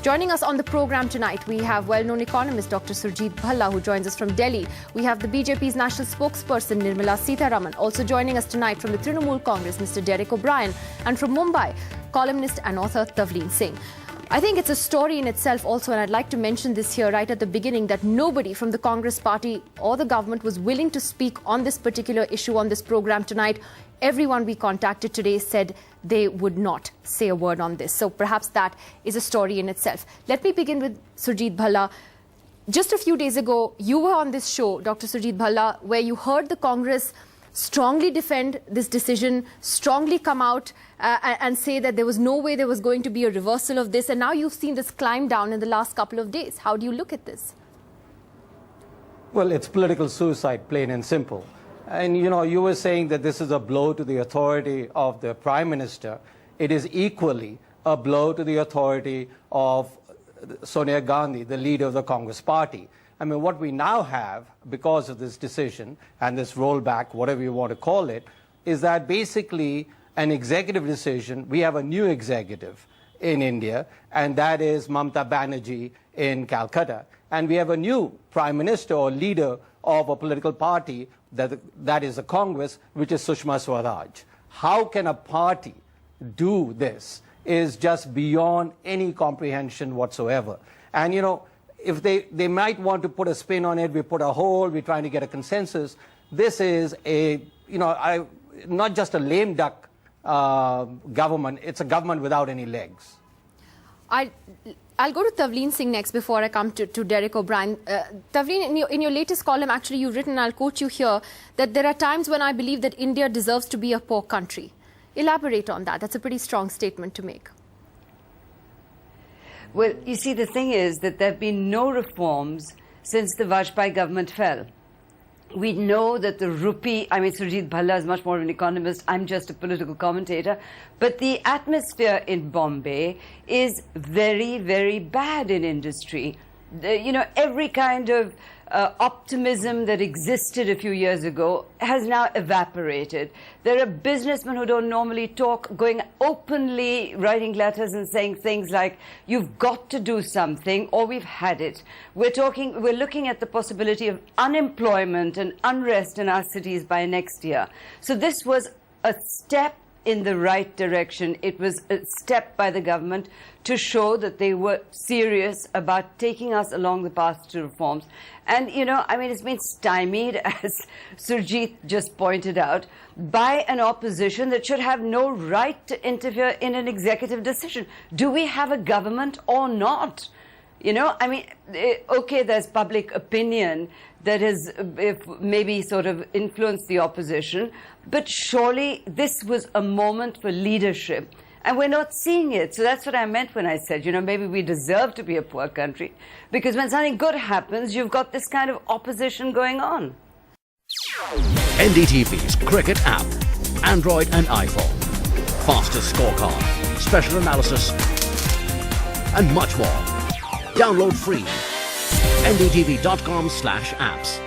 Joining us on the program tonight, we have well-known economist Dr. Surjit Bhalla, who joins us from Delhi. We have the BJP's national spokesperson Nirmala Sitharaman. Also joining us tonight from the Trinamool Congress, Mr. Derek O'Brien, and from Mumbai, columnist and author Tavleen Singh. I think it's a story in itself also, and I'd like to mention this here right at the beginning, that nobody from the Congress party or the government was willing to speak on this particular issue on this program tonight. Everyone we contacted today said they would not say a word on this. So perhaps that is a story in itself. Let me begin with Surjit Bhalla. Just a few days ago, you were on this show, Dr. Surjit Bhalla, where you heard the Congress strongly defend this decision, strongly come out and say that there was no way there was going to be a reversal of this. And now you've seen this climb down in the last couple of days. How do you look at this? Well, it's political suicide, plain and simple. And, you know, you were saying that this is a blow to the authority of the Prime Minister. It is equally a blow to the authority of Sonia Gandhi, the leader of the Congress party. I mean, what we now have, because of this decision and this rollback, whatever you want to call it, is that basically an executive decision. We have a new executive in India, and that is Mamata Banerjee in Calcutta. And we have a new Prime Minister or leader of a political party that is a Congress, which is Sushma Swaraj. How can a party do this is just beyond any comprehension whatsoever. And, you know, if they might want to put a spin on it, we put a hold, we're trying to get a consensus. This is a, you know, not just a lame duck government, it's a government without any legs. I'll go to Tavleen Singh next before I come to Derek O'Brien. Tavleen, in your latest column, actually, you've written, I'll quote you here, that there are times when I believe that India deserves to be a poor country. Elaborate on that. That's a pretty strong statement to make. Well, you see, the thing is that there have been no reforms since the Vajpayee government fell. We know that the rupee, I mean, Surjit Bhalla is much more of an economist, I'm just a political commentator, but the atmosphere in Bombay is very, very bad in industry. You know, every kind of optimism that existed a few years ago has now evaporated. There are businessmen who don't normally talk, going openly, writing letters and saying things like, you've got to do something, or we've had it. We're looking at the possibility of unemployment and unrest in our cities by next year. So this was a step in the right direction. It was a step by the government to show that they were serious about taking us along the path to reforms. And, you know, I mean, it's been stymied, as Surjit just pointed out, by an opposition that should have no right to interfere in an executive decision. Do we have a government or not? You know, I mean, okay, there's public opinion that has maybe sort of influenced the opposition, but surely this was a moment for leadership. And we're not seeing it. So that's what I meant when I said, you know, maybe we deserve to be a poor country. Because when something good happens, you've got this kind of opposition going on. NDTV's cricket app. Android and iPhone. Fastest scorecard. Special analysis. And much more. Download free. ndtv.com/apps.